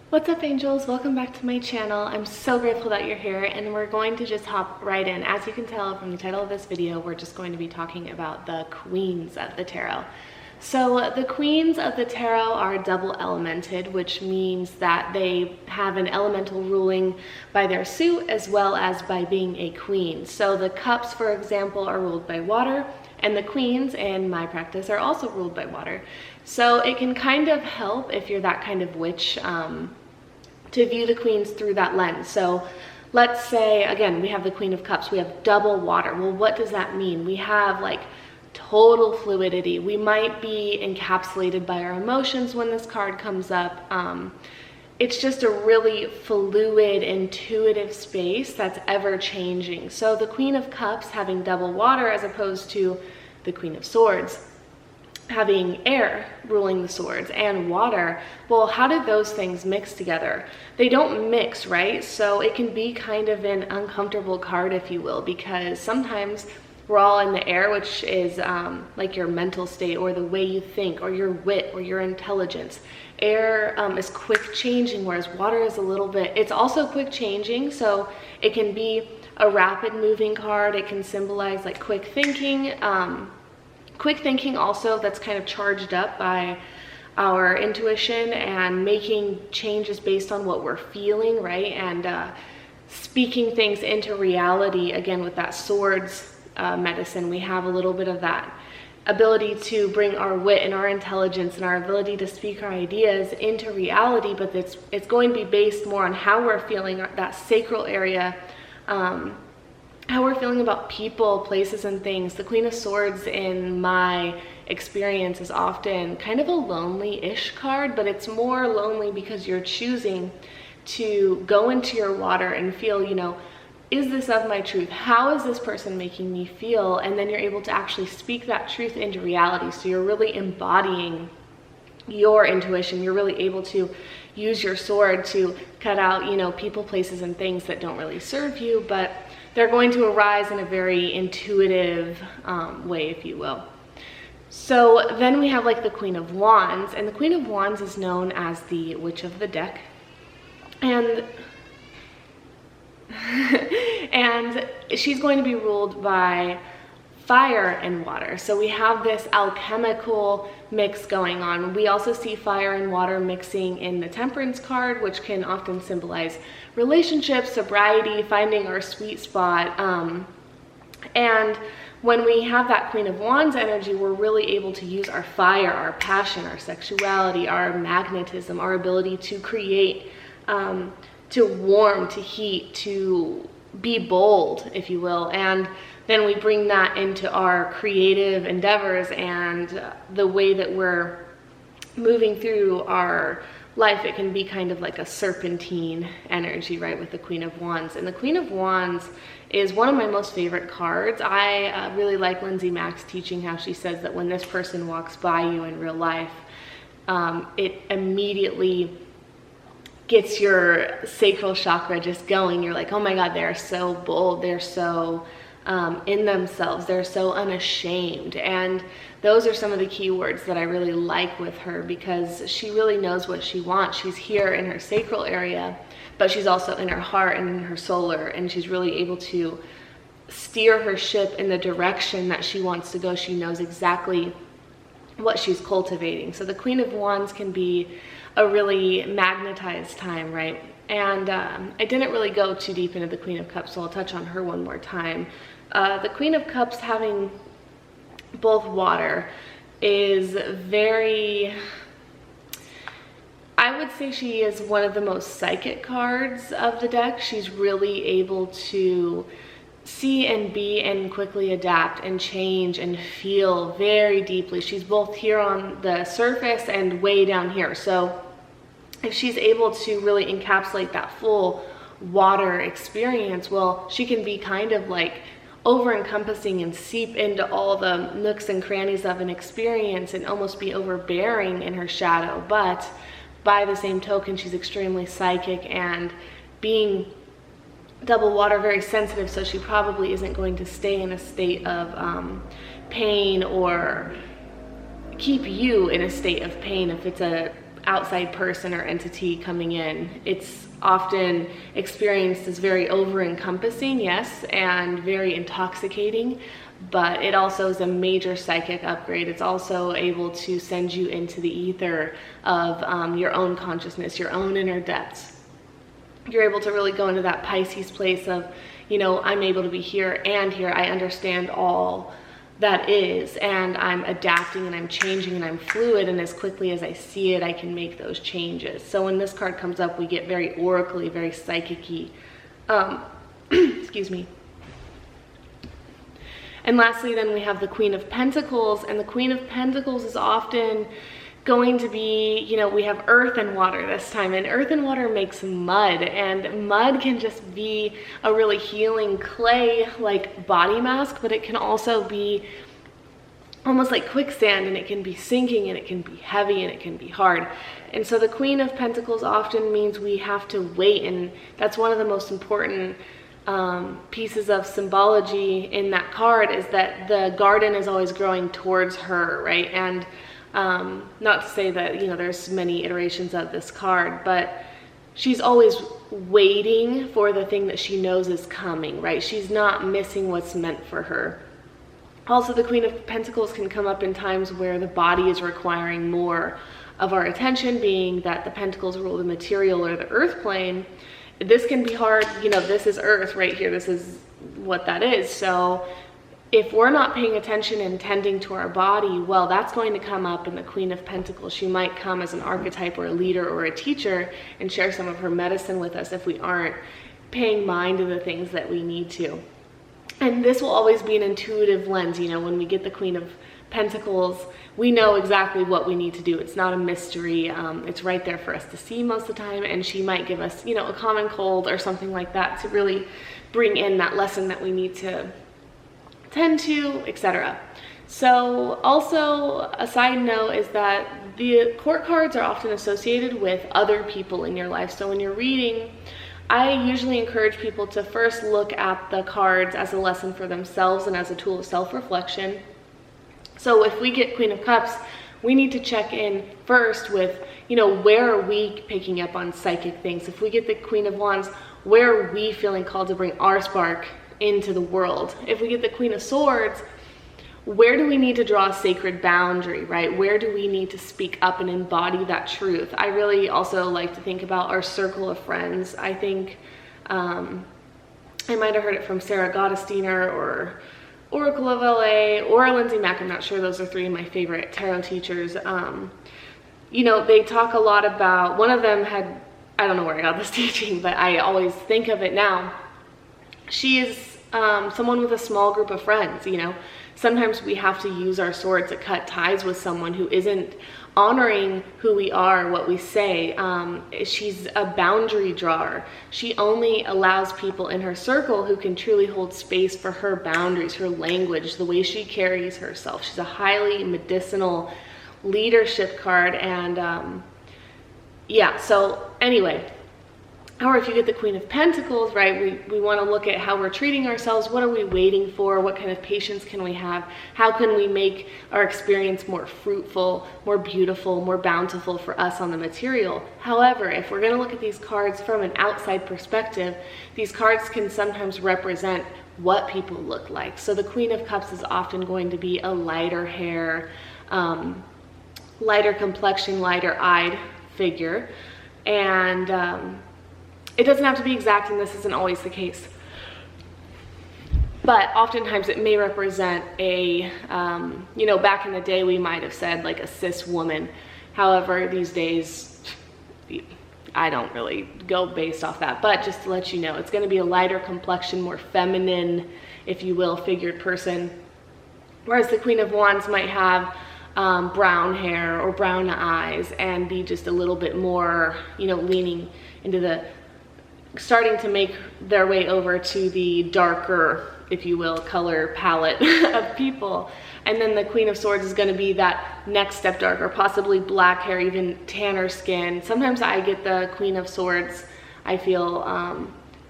What's up, angels? Welcome back to my channel. I'm so grateful that you're here, and we're going to just hop right in. As you can tell from the title of this video, we're just going to be talking about the queens of the tarot. So the queens of the tarot are double elemented, which means that they have an elemental ruling by their suit as well as by being a queen. So the cups, for example, are ruled by water, and the queens in my practice are also ruled by water. So it can kind of help if you're that kind of witch to view the queens through that lens. So let's say, again, we have the Queen of Cups, we have double water. Well, what does that mean? We have like total fluidity. We might be encapsulated by our emotions when this card comes up. It's just a really fluid, intuitive space that's ever changing. So the Queen of Cups having double water as opposed to the Queen of Swords having air ruling the swords and water. Well, how did those things mix together? They don't mix, right? So it can be kind of an uncomfortable card, if you will, because sometimes we're all in the air, which is like your mental state or the way you think or your wit or your intelligence. Air is quick changing, whereas water is a little bit, it's also quick changing. So it can be a rapid moving card. It can symbolize like quick thinking. Quick thinking also that's kind of charged up by our intuition and making changes based on what we're feeling, right? And speaking things into reality. Again, with that swords medicine, we have a little bit of that ability to bring our wit and our intelligence and our ability to speak our ideas into reality, but it's going to be based more on how we're feeling, that sacral area, how we're feeling about people, places, and things. The Queen of Swords, in my experience, is often kind of a lonely-ish card, but it's more lonely because you're choosing to go into your water and feel, you know, is this of my truth? How is this person making me feel? And then you're able to actually speak that truth into reality. So you're really embodying your intuition. You're really able to use your sword to cut out, you know, people, places, and things that don't really serve you, but they're going to arise in a very intuitive way, if you will. So then we have like the Queen of Wands, and the Queen of Wands is known as the Witch of the Deck. And and she's going to be ruled by fire and water. So we have this alchemical mix going on. We also see fire and water mixing in the Temperance card, which can often symbolize relationships, sobriety, finding our sweet spot. And when we have that Queen of Wands energy, we're really able to use our fire, our passion, our sexuality, our magnetism, our ability to create, to warm, to heat, to be bold, if you will. And then we bring that into our creative endeavors and the way that we're moving through our life. It can be kind of like a serpentine energy, right, with the Queen of Wands. And the Queen of Wands is one of my most favorite cards. I really like Lindsay Mack's teaching, how she says that when this person walks by you in real life, it immediately gets your sacral chakra just going. You're like, oh my God, they're so bold. They're so in themselves. They're so unashamed. And those are some of the key words that I really like with her, because she really knows what she wants. She's here in her sacral area, but she's also in her heart and in her solar, and she's really able to steer her ship in the direction that she wants to go. She knows exactly what she's cultivating. So the Queen of Wands can be a really magnetized time, right? And I didn't really go too deep into the Queen of Cups, so I'll touch on her one more time. The Queen of Cups having both water is very, I would say she is one of the most psychic cards of the deck. She's really able to see and be and quickly adapt and change and feel very deeply. She's both here on the surface and way down here. So if she's able to really encapsulate that full water experience, well, she can be kind of like over-encompassing and seep into all the nooks and crannies of an experience and almost be overbearing in her shadow. But by the same token, she's extremely psychic, and being double water, very sensitive, so she probably isn't going to stay in a state of pain or keep you in a state of pain if it's a outside person or entity coming in. It's often experienced as very over-encompassing, yes, and very intoxicating, but it also is a major psychic upgrade. It's also able to send you into the ether of your own consciousness, your own inner depths. You're able to really go into that Pisces place of, you know, I'm able to be here and here. I understand all that is, and I'm adapting and I'm changing and I'm fluid, and as quickly as I see it, I can make those changes. So when this card comes up, we get very oracle-y, very psychic-y. Excuse me. And lastly, then we have the Queen of Pentacles, and the Queen of Pentacles is often going to be, you know, we have earth and water this time, and earth and water makes mud, and mud can just be a really healing clay like body mask, but it can also be almost like quicksand, and it can be sinking, and it can be heavy, and it can be hard. And so the Queen of Pentacles often means we have to wait, and that's one of the most important pieces of symbology in that card, is that the garden is always growing towards her, right? And not to say that, you know, there's many iterations of this card, but she's always waiting for the thing that she knows is coming, right? She's not missing what's meant for her. Also, the Queen of Pentacles can come up in times where the body is requiring more of our attention, being that the pentacles rule the material or the earth plane. This can be hard, you know, this is earth right here, this is what that is. So if we're not paying attention and tending to our body, well, that's going to come up in the Queen of Pentacles. She might come as an archetype or a leader or a teacher and share some of her medicine with us if we aren't paying mind to the things that we need to. And this will always be an intuitive lens. You know, when we get the Queen of Pentacles, we know exactly what we need to do. It's not a mystery. It's right there for us to see most of the time, and she might give us, you know, a common cold or something like that to really bring in that lesson that we need to tend to, etc. So also a side note is that the court cards are often associated with other people in your life. So when you're reading, I usually encourage people to first look at the cards as a lesson for themselves and as a tool of self-reflection. So if we get Queen of Cups, we need to check in first with, you know, where are we picking up on psychic things? If we get the Queen of Wands, where are we feeling called to bring our spark into the world? If we get the Queen of Swords, where do we need to draw a sacred boundary, right? Where do we need to speak up and embody that truth? I really also like to think about our circle of friends. I think I might have heard it from Sarah Gottesdiener or Oracle of LA or Lindsay Mack. I'm not sure. Those are three of my favorite tarot teachers. You know, they talk a lot about, one of them had, I don't know where I got this teaching, but I always think of it now. She is someone with a small group of friends, you know. Sometimes we have to use our sword to cut ties with someone who isn't honoring who we are, what we say. She's a boundary drawer. She only allows people in her circle who can truly hold space for her boundaries, her language, the way she carries herself. She's a highly medicinal leadership card. And yeah, so anyway, or if you get the Queen of Pentacles, right, we want to look at how we're treating ourselves. What are we waiting for? What kind of patience can we have? How can we make our experience more fruitful, more beautiful, more bountiful for us on the material? However, if we're going to look at these cards from an outside perspective, these cards can sometimes represent what people look like. So the Queen of Cups is often going to be a lighter hair, lighter complexion, lighter eyed figure. And it doesn't have to be exact, and this isn't always the case. But oftentimes it may represent a, you know, back in the day we might have said like a cis woman. However, these days, I don't really go based off that. But just to let you know, it's going to be a lighter complexion, more feminine, if you will, figured person. Whereas the Queen of Wands might have brown hair or brown eyes and be just a little bit more, you know, leaning into the, starting to make their way over to the darker, if you will, color palette of people. And then the Queen of Swords is going to be that next step darker, possibly black hair, even tanner skin. Sometimes I get the Queen of Swords, I feel,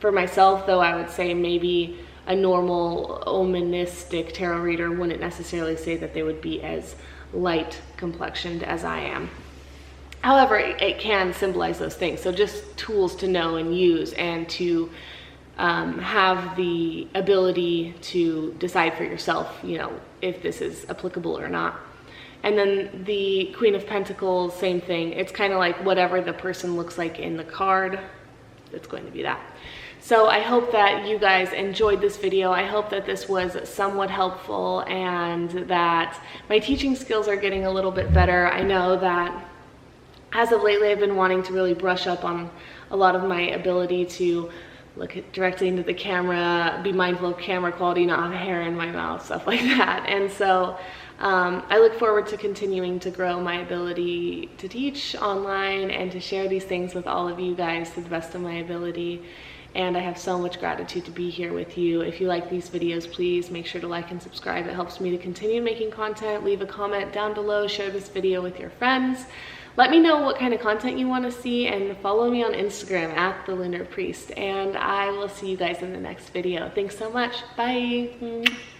for myself, though I would say maybe a normal omenistic tarot reader wouldn't necessarily say that they would be as light complexioned as I am. However, it can symbolize those things. So just tools to know and use, and to have the ability to decide for yourself, you know, if this is applicable or not. And then the Queen of Pentacles, same thing. It's kind of like whatever the person looks like in the card, it's going to be that. So I hope that you guys enjoyed this video. I hope that this was somewhat helpful and that my teaching skills are getting a little bit better. I know that as of lately, I've been wanting to really brush up on a lot of my ability to look directly into the camera, be mindful of camera quality, not have hair in my mouth, stuff like that. And so I look forward to continuing to grow my ability to teach online and to share these things with all of you guys to the best of my ability. And I have so much gratitude to be here with you. If you like these videos, please make sure to like and subscribe. It helps me to continue making content. Leave a comment down below, share this video with your friends. Let me know what kind of content you want to see, and follow me on Instagram at the Lunar Priest. And I will see you guys in the next video. Thanks so much. Bye.